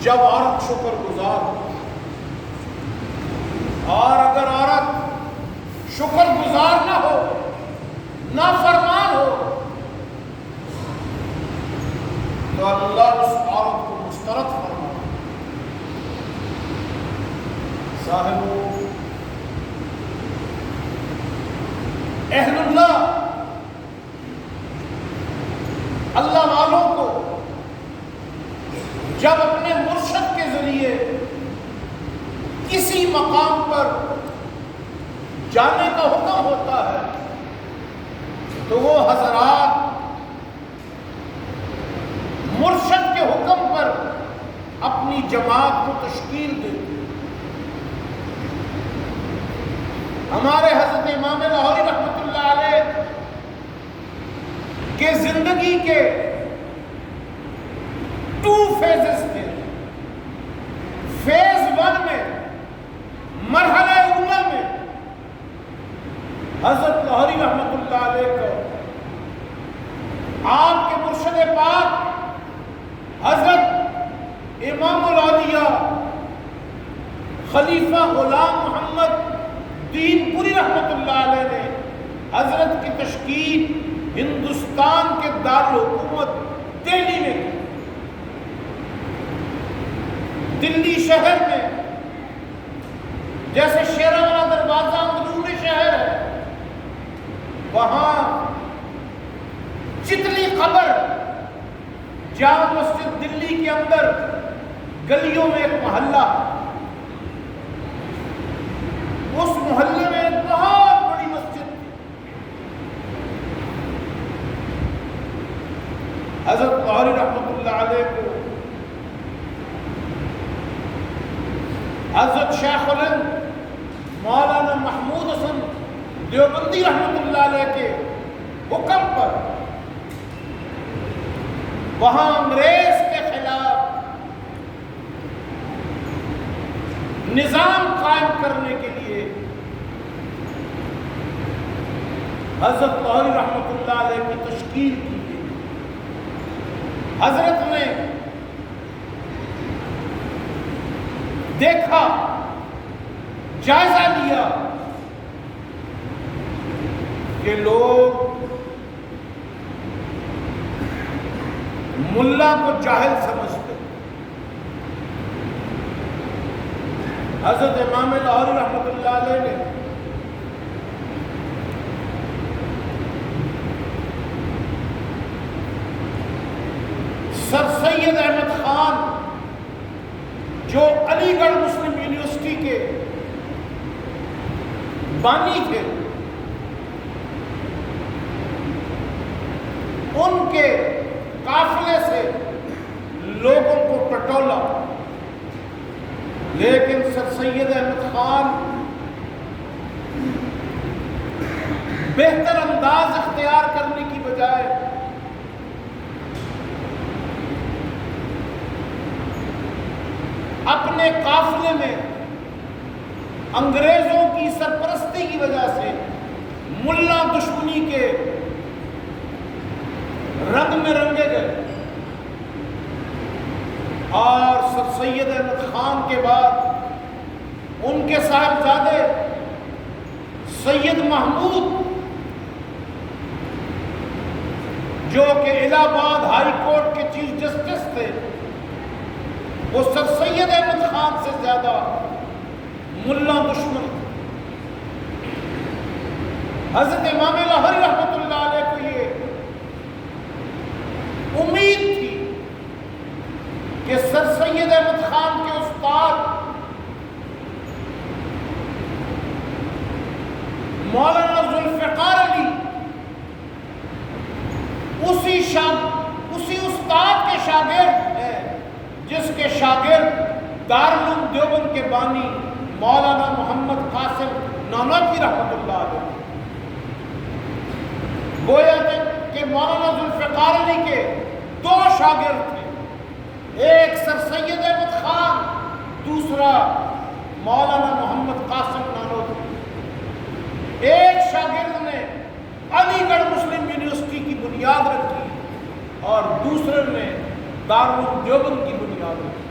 جب عورت شکر گزار ہو، اور اگر عورت شکر گزار نہ ہو، نافرمان ہو، تو اللہ اس عورت کو مسترد فرما۔ صاحبو، اہل اللہ، اللہ والوں کو جب اپنے مرشد کے ذریعے کسی مقام پر جانے کا حکم ہوتا ہے تو وہ حضرات مرشد کے حکم پر اپنی جماعت کو تشکیل دیتے ہیں۔ ہمارے حضرت امام لاہوری رحمۃ اللہ علیہ کہ زندگی کے 2 فیزز تھے۔ فیز 1 میں، مرحلہ اولا میں، حضرت لاہوری رحمۃ اللہ علیہ کو آپ کے مرشد پاک حضرت امام الاولیاء خلیفہ غلام محمد دین پوری رحمۃ اللہ علیہ نے حضرت کی تشکیل ہندوستان کے دارالحکومت دہلی میں کی۔ دلی شہر میں جیسے شیرا والا دروازہ اندرونی شہر ہے، وہاں چتلی قبر جامع مسجد دلی کے اندر گلیوں میں ایک محلہ، اس محلے میں ایک بہت بڑی مسجد تھی۔ حضرت لاہوری رحمۃ اللہ علیہ کو حضرت شیخ الہند مولانا محمود حسن دیوبندی رحمۃ اللہ علیہ کے حکم پر وہاں انگریز کے خلاف نظام قائم کرنے کے لیے حضرت لاہوری رحمۃ اللہ علیہ کی تشکیل کی گئی۔ حضرت نے دیکھا، جائزہ لیا کہ لوگ ملا کو جاہل سمجھتے۔ حضرت امام لاہوری رحمۃ اللہ علیہ نے سر سید احمد خان جو علی گڑھ مسلم یونیورسٹی کے بانی تھے، ان کے قافلے سے لوگوں کو ٹٹولا، لیکن سر سید احمد خان بہتر انداز اختیار کرنے کی بجائے اپنے قافلے میں انگریزوں کی سرپرستی کی وجہ سے ملا دشمنی کے رنگ میں رنگے گئے، اور سر سید احمد خان کے بعد ان کے صاحبزادے سید محمود جو کہ الہ آباد ہائی کورٹ کے چیف جسٹس تھے، وہ سر سید احمد خان سے زیادہ ملا دشمن تھے۔ حضرت امام لاہوری رحمۃ اللہ علیہ کو یہ امید تھی کہ سر سید احمد خان کے استاد مولانا ذوالفقار علی اسی استاد کے شاگرد ہیں جس کے شاگرد دارالعلوم دیوبند کے بانی مولانا محمد قاسم نانوتوی رحمۃ اللہ علیہ، گویا کہ مولانا ذوالفقار علی کے 2 شاگرد تھے، ایک سر سید احمد خان، دوسرا مولانا محمد قاسم نانوتوی۔ ایک شاگرد نے علی گڑھ مسلم یونیورسٹی کی بنیاد رکھی اور دوسرے نے دارالعلوم دیوبند کی بنیاد رکھی۔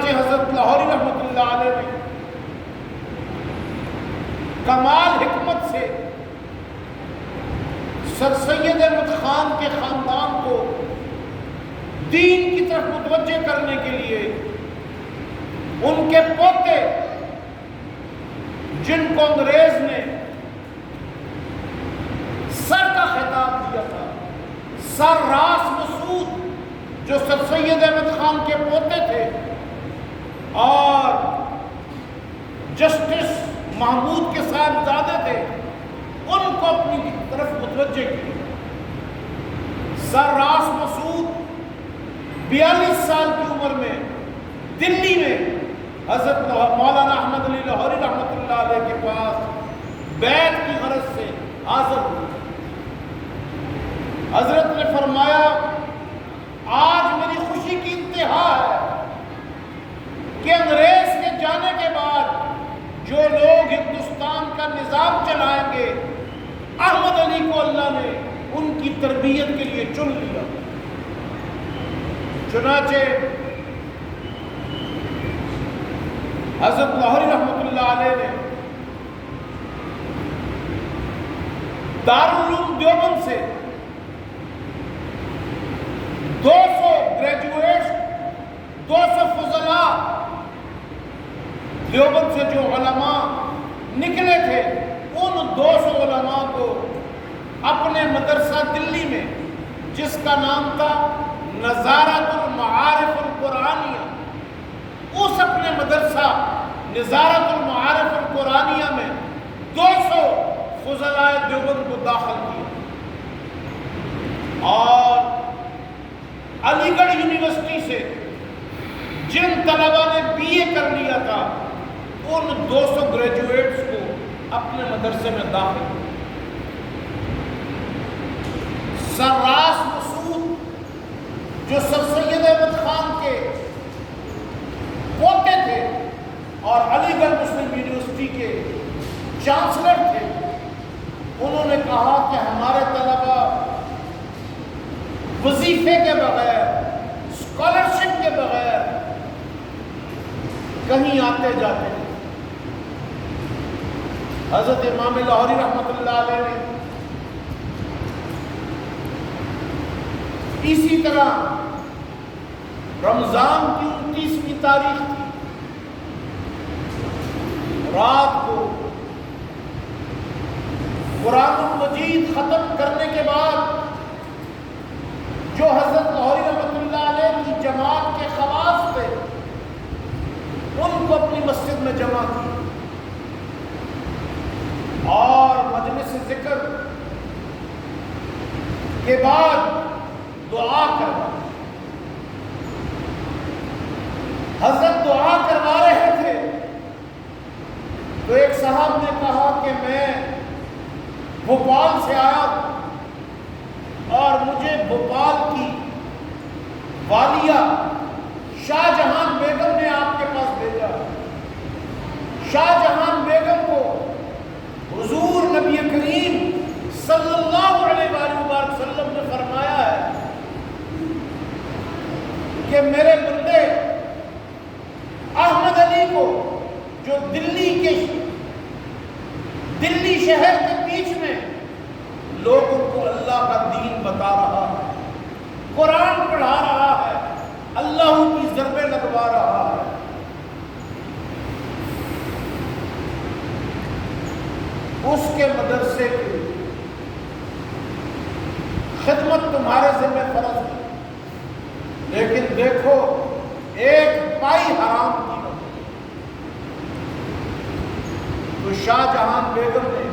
چنانچہ حضرت لاہوری رحمۃ اللہ علیہ نے کمال حکمت سے سر سید احمد خان کے خاندان کو دین کی طرف متوجہ کرنے کے لیے ان کے پوتے جن کو انگریز نے سر کا خطاب دیا تھا، سر راس مسعود جو سر سید احمد خان کے پوتے تھے اور جسٹس محمود کے صاحبزادے تھے، ان کو اپنی طرف متوجہ کیا۔ سر راس مسعود 42 سال کی عمر میں دلی میں حضرت مولانا احمد علی لاہوری رحمۃ اللہ علیہ کے پاس بیعت کی غرض سے حاضر ہوئے۔ حضرت نے فرمایا آج میری خوشی کی انتہا ہے کہ انگریز کے جانے کے بعد جو لوگ ہندوستان کا نظام چلائیں گے احمد علی کو اللہ نے ان کی تربیت کے لیے چن لیا۔ چنانچہ حضرت لاہوری رحمۃ اللہ علیہ نے دارالعلوم دیوبند سے 200 گریجویٹس 200 فضلاء دیوبند سے جو علماء نکلے تھے ان 200 علماء کو اپنے مدرسہ دلی میں جس کا نام تھا نظارت المعارف القرآنیہ، اس اپنے مدرسہ نظارت المعارف القرآنیہ میں 200 فضلاء دیوبند کو داخل کیا، اور علی گڑھ یونیورسٹی سے جن طلبہ نے BA کر لیا تھا ان 200 گریجویٹس کو اپنے مدرسے میں داخل کیا۔ سر راس مسعود جو سر سید احمد خان کے پوتے تھے اور علی گڑھ مسلم یونیورسٹی کے چانسلر تھے، انہوں نے کہا کہ ہمارے طلبہ وظیفے کے بغیر، اسکالرشپ کے بغیر کہیں آتے جاتے ہیں۔ حضرت امام لاہوری رحمۃ اللہ علیہ نے اسی طرح رمضان کی 29ویں تاریخ تھی، رات کو قرآن مجید ختم کرنے کے بعد جو حضرت لاہوری رحمۃ اللہ علیہ کی جماعت کے خواص تھے ان کو اپنی مسجد میں جمع کی اور مجلس ذکر کے بعد دعا کروا۔ حضرت دعا کروا رہے تھے تو ایک صاحب نے کہا کہ میں بھوپال سے آیا ہوں اور مجھے بھوپال کی والیہ شاہ جہان بیگم نے آپ کے پاس بھیجا۔ شاہ جہان بیگم کو حضور نبی کریم صلی اللہ علیہ وآلہ وسلم نے فرمایا ہے کہ میرے بندے احمد علی کو جو دلی شہر کے بیچ میں لوگوں کو اللہ کا دین بتا رہا ہے، قرآن پڑھا رہا ہے، اللہ کی ضربیں لگوا رہا ہے، اس کے مدرسے کی خدمت تمہارے ذمہ فرض ہے، لیکن دیکھو ایک پائی حرام کی نہ ہو۔ تو شاہ جہان بیگم نے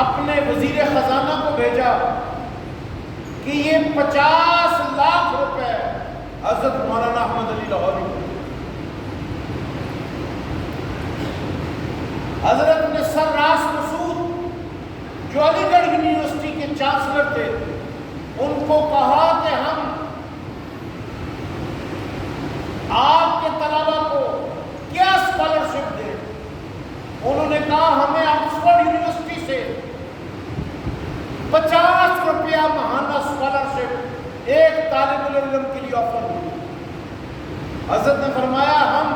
اپنے وزیر خزانہ کو بھیجا کہ یہ 50 لاکھ روپے حضرت مولانا احمد علی لاہوری کو۔ حضرت نے سر راس مسعود جو علی گڑھ یونیورسٹی کے چانسلر تھے ان کو کہا کہ ہم آپ کے طلبہ کو کیا اسکالرشپ دیں؟ انہوں نے کہا ہمیں آکسفورڈ یونیورسٹی سے 50 روپیہ ماہانہ اسکالرشپ ایک طالب العلم کے لیے آفر ہوئی۔ حضرت نے فرمایا ہم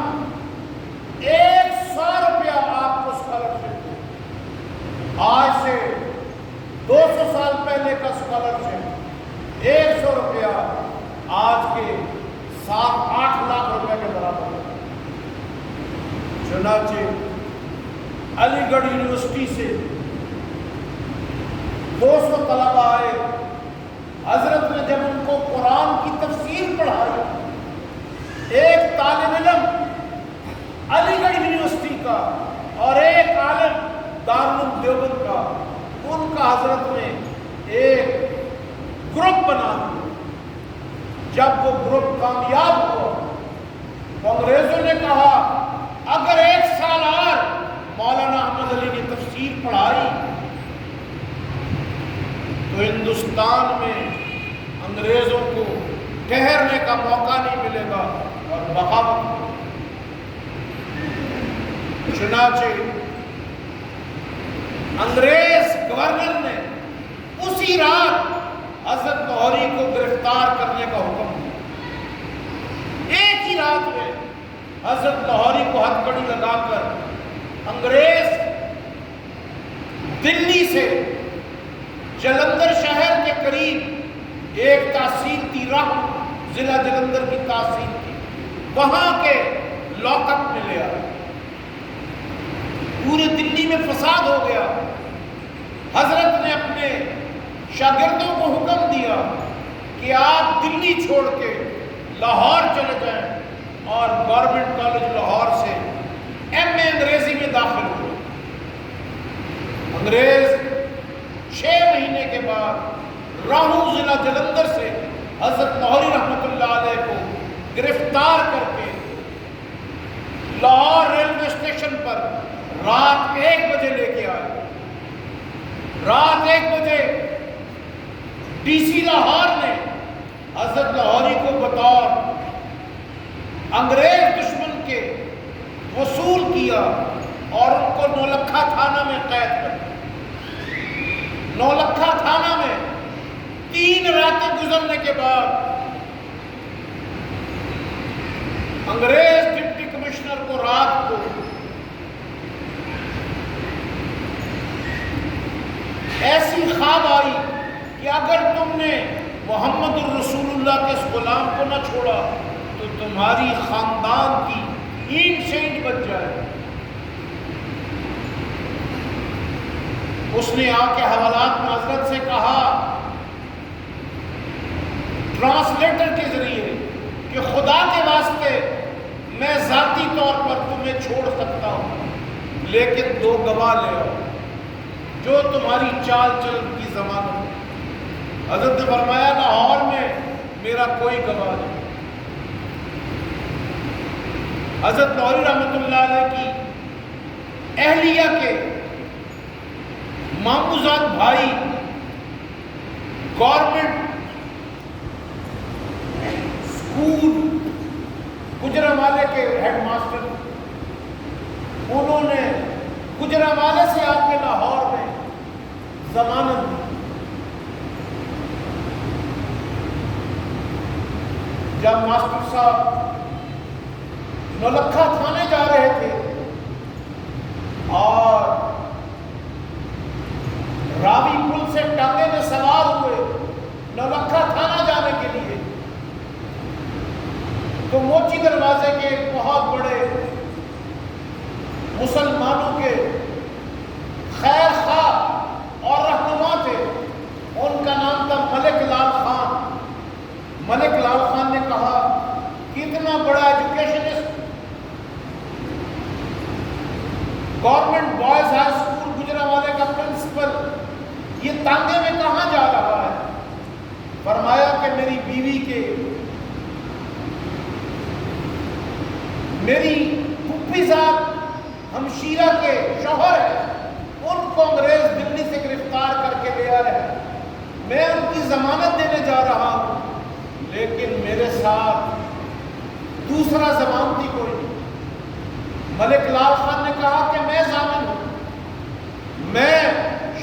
100 روپیہ آپ کو اسکالرشپ دیں، آج سے 200 سال پہلے کا اسکالرشپ 100 روپیہ آج کے 7-8 لاکھ روپے کے برابر ہے۔ چنانچہ علی گڑھ یونیورسٹی سے 200 طلبہ آئے، حضرت نے جب ان کو قرآن کی تفسیر پڑھائی، ایک طالب علم علی گڑھ یونیورسٹی کا اور ایک عالم دارالعلوم دیوبند کا، ان کا حضرت نے ایک گروپ بنا دیا۔ جب وہ گروپ کامیاب ہوا تو انگریزوں نے کہا اگر 1 سال اور مولانا احمد علی نے تفسیر پڑھائی تو ہندوستان میں انگریزوں کو ٹھہرنے کا موقع نہیں ملے گا اور بغاوت ہوگی۔ چنانچہ انگریز گورنر نے اسی رات حضرت لاہوری کو گرفتار کرنے کا حکم دیا۔ ایک ہی رات میں حضرت لاہوری کو ہتھ کڑی لگا کر انگریز دلی سے جلندھر شہر کے قریب ایک تحصیل تھی، راہ ضلع جلندھر کی تحصیل تھی، وہاں کے لاک اپ میں لے آیا۔ پورے دلی میں فساد ہو گیا۔ حضرت نے اپنے شاگردوں کو حکم دیا کہ آپ دلی چھوڑ کے لاہور چلے جائیں اور گورنمنٹ کالج لاہور سے ایم اے انگریزی میں داخل ہوئے۔ انگریز 6 مہینے کے بعد راہوں ضلع جلندھر سے حضرت لاہوری رحمۃ اللہ علیہ کو گرفتار کر کے لاہور ریلوے اسٹیشن پر رات 1 بجے لے کے آئے۔ رات 1 بجے ڈی سی لاہور نے حضرت لاہوری کو بطور انگریز دشمن کے وصول کیا اور ان کو نولکھا تھانہ میں قید کر دیا۔ نولکھا تھانہ میں 3 راتیں گزرنے کے بعد انگریز ڈپٹی کمشنر کو رات کو ایسی خواب آئی کہ اگر تم نے محمد الرسول اللہ کے اس غلام کو نہ چھوڑا تو تمہاری خاندان کی اینٹ سے اینٹ بچ جائے۔ اس نے آ کے حوالات میں حضرت سے کہا ٹرانسلیٹر کے ذریعے کہ خدا کے واسطے میں ذاتی طور پر تمہیں چھوڑ سکتا ہوں، لیکن 2 گواہ لے آؤ جو تمہاری چال چلن کی ضمانت ہے۔ حضرت نے فرمایا لاہور میں میرا کوئی گواہ نہیں۔ حضرت لاہوری رحمۃ اللہ علیہ کی اہلیہ کے ماموزاد بھائی گورنمنٹ اسکول گجرانوالے کے ہیڈ ماسٹر، انہوں نے گجرانوالے سے آ کے لاہور میں ضمانت دی۔ جب ماسٹر صاحب نولکھا تھانے جا رہے تھے اور راوی پل سے ٹانگے میں سوار ہوئے نولکھا تھانہ جانے کے لیے، تو موچی دروازے کے ایک بہت بڑے مسلمانوں کے خیر خواہ اور رہنما تھے، ان کا نام تھا ملک لال خان۔ ملک لال خان نے کہا کتنا بڑا educationist, government boys high school گجرانوالے کا پرنسپل یہ تانگے میں کہاں جا رہا ہے؟ فرمایا کہ میری بیوی کے، میری پھوپھی صاحب ہمشیرہ کے شوہر ہیں، ان کو انگریز دلی سے گرفتار کر کے لے آئے ہیں، میں ان کی ضمانت دینے جا رہا ہوں، لیکن میرے ساتھ دوسرا ضمانتی کوئی نہیں۔ ملک لال خان نے کہا کہ میں ضامن ہوں، میں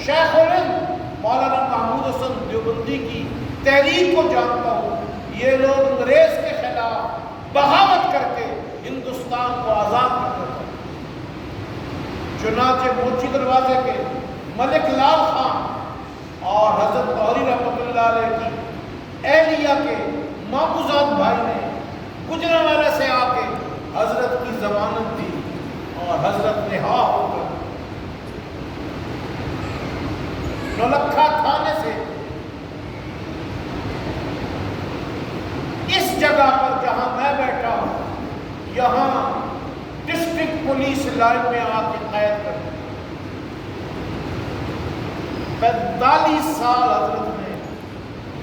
شیخ الہند مولانا محمود حسن دیوبندی کی تحریک کو جانتا ہوں، یہ لوگ انگریز کے خلاف بغاوت کر کے ہندوستان کو آزاد کرنا تھا۔ چنانچہ موچی دروازے کے ملک لال خان اور حضرت لاہوری رحمۃ اللہ علیہ کی اہلیہ کے ماموزاد بھائی نے گجرانوالے سے آ کے حضرت کی ضمانت دی اور حضرت رہا ہو کر نولکھا تھانے سے اس جگہ پر جہاں میں بیٹھا ہوں یہاں ڈسٹرکٹ پولیس لائن میں آ کے قید کر 45 سال حضرت نے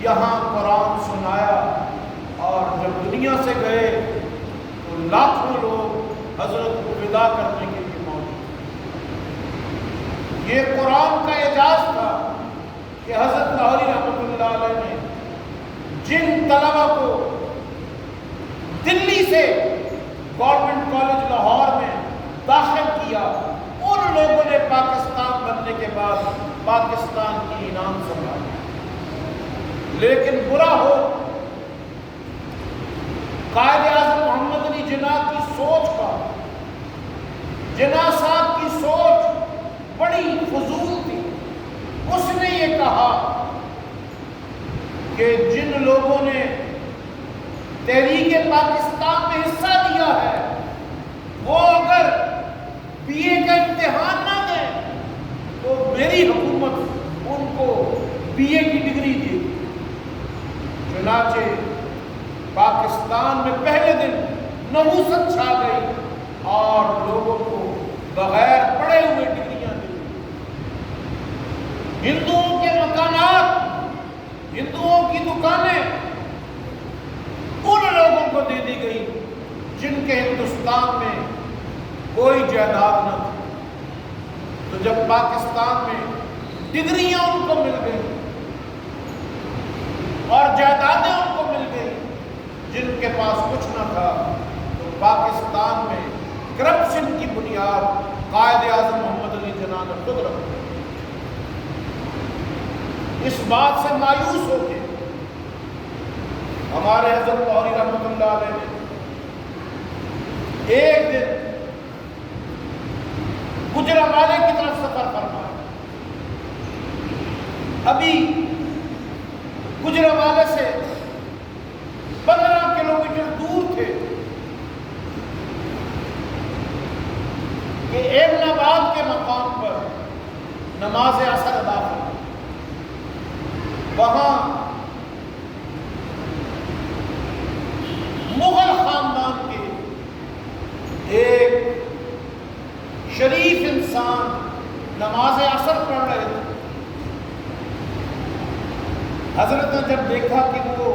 یہاں قرآن سنایا، اور جب دنیا سے گئے تو لاکھوں لوگ حضرت کو ودا کرنے کے لیے موجود۔ یہ قرآن کا اعجاز تھا کہ حضرت لاہوری رحمۃ اللہ علیہ نے جن طلبہ کو دلی سے گورنمنٹ کالج لاہور میں داخل کیا، ان لوگوں نے پاکستان بننے کے بعد پاکستان کی انعام سنبھالی۔ لیکن برا ہو قائد اعظم محمد علی جناح کی سوچ کا، جناح صاحب کی سوچ بڑی فضول تھی۔ اس نے یہ کہا کہ جن لوگوں نے تحریک پاکستان میں حصہ دیا ہے وہ اگر بی اے کا امتحان نہ دیں تو میری حکومت ان کو بی اے کی ڈگری دے گی۔ چنانچہ پاکستان میں پہلے دن نحوست چھا گئی اور لوگوں کو بغیر پڑھے ہوئے ڈگریاں دی۔ ہندوؤں کے مکانات، ہندوؤں کی دکانیں ان لوگوں کو دے دی گئی جن کے ہندوستان میں کوئی جائیداد نہ تھی۔ تو جب پاکستان میں ڈگریاں ان کو مل گئی اور جائیدادیں ان کو مل گئی جن کے پاس کچھ نہ تھا، تو پاکستان میں کرپشن کی بنیاد قائد اعظم محمد علی جناح نے خود رکھی۔ اس بات سے مایوس ہو کے ہمارے حضرت لاہوری رحمۃ اللہ علیہ نے ایک دن گجرانوالے کی طرف سفر فرمایا۔ ابھی گجرانوالے سے 15 کلومیٹر دور تھے کہ ایمن آباد کے مقام پر نماز عصر ادا کی۔ وہاں مغل خاندان کے ایک شریف انسان نماز عصر پڑھ رہے تھے۔ حضرت نے جب دیکھا کہ وہ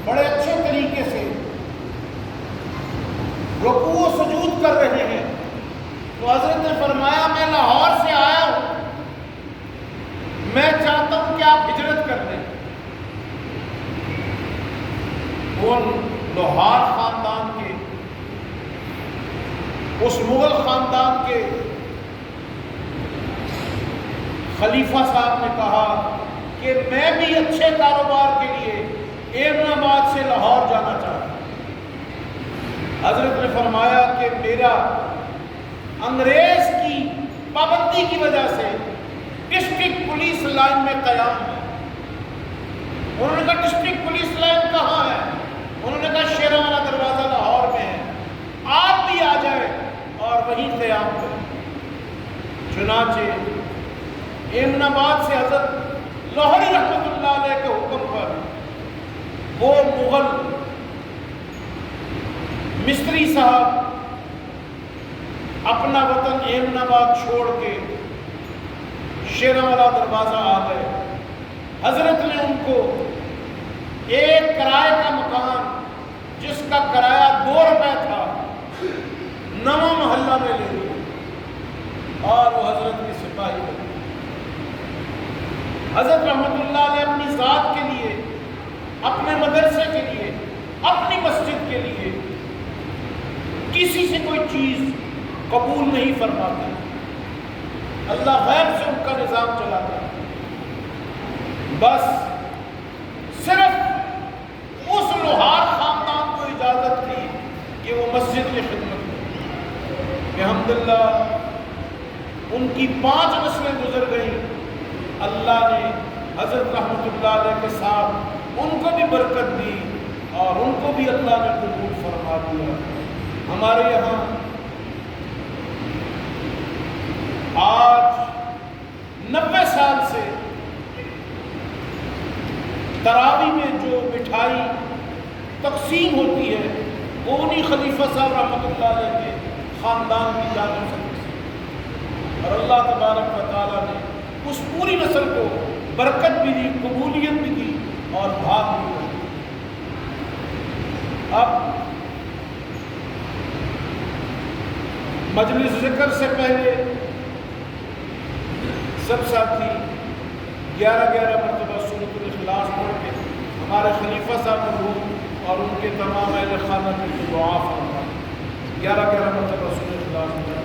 بڑے اچھے طریقے سے رکوع و سجود کر رہے ہیں تو حضرت نے فرمایا میں لاہور سے آیا ہوں، میں چاہتا ہوں کہ آپ ہجرت کر دیں۔ ان لوہار خاندان کے، اس مغل خاندان کے خلیفہ صاحب نے کہا کہ میں بھی اچھے کاروبار کے لیے ایمن آباد سے لاہور جانا چاہتا ہوں۔ حضرت نے فرمایا کہ میرا انگریز کی پابندی کی وجہ سے ڈسٹرکٹ پولیس لائن میں قیام ہے۔ انہوں نے کہا ڈسٹرکٹ پولیس لائن کہاں ہے؟ انہوں نے کہا شیراں والا دروازہ لاہور میں ہے، آپ بھی آ جائیں اور وہیں قیام کریں۔ چنانچہ ایمن آباد سے حضرت لاہوری رحمۃ اللہ علیہ کے حکم پر وہ مغل مصری صاحب اپنا وطن ایمن آباد چھوڑ کے شیراں والا دروازہ آ گئے۔ حضرت نے ان کو ایک کرائے کا مکان جس کا کرایہ 2 روپے تھا نواں محلہ میں لے لیا اور وہ حضرت کی سپاہی بن گئے۔ حضرت رحمت اللہ علیہ اپنی ذات کے لیے، اپنے مدرسے کے لیے، اپنی مسجد کے لیے کسی سے کوئی چیز قبول نہیں فرماتے، اللہ غیب سے ان کا نظام چلاتا ہے۔ بس صرف اس لوہار خاندان کو اجازت تھی کی 5 نسلیں گزر گئیں، اللہ نے حضرت رحمۃ اللہ علیہ کے ساتھ ان کو بھی برکت دی اور ان کو بھی اللہ نے قبول فرما دیا۔ ہمارے یہاں آج 90 سال سے تراویح میں جو مٹھائی تقسیم ہوتی ہے وہ انہی خلیفہ صاحب رحمۃ اللہ علیہ کے خاندان کی جانب سے تقسیم، اور اللہ تبارک و تعالیٰ نے اس پوری نسل کو برکت بھی دی، قبولیت بھی دی اور بھاگ بھی دی۔ اب مجلس ذکر سے پہلے سب ساتھی 11 مرتبہ سورۃ الاخلاص پڑھ کے ہمارے خلیفہ صاحب مرحوم اور ان کے تمام اہل خانہ کی دعا فرمائیں۔ 11 مرتبہ سورۃ الاخلاص پڑھ کے۔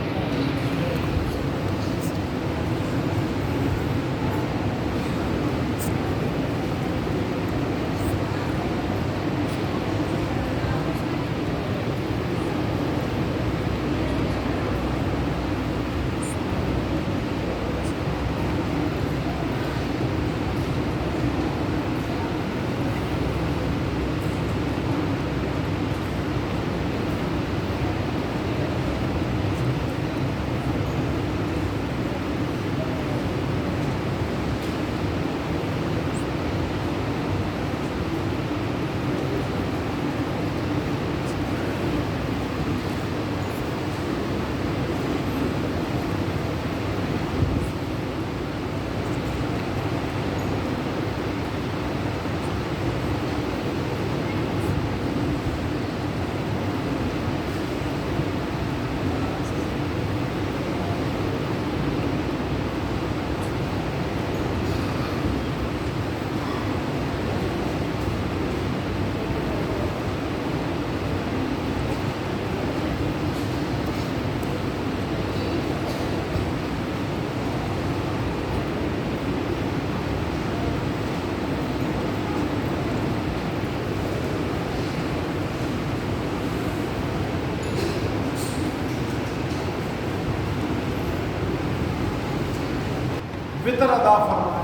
وطر ادا فرمائیں۔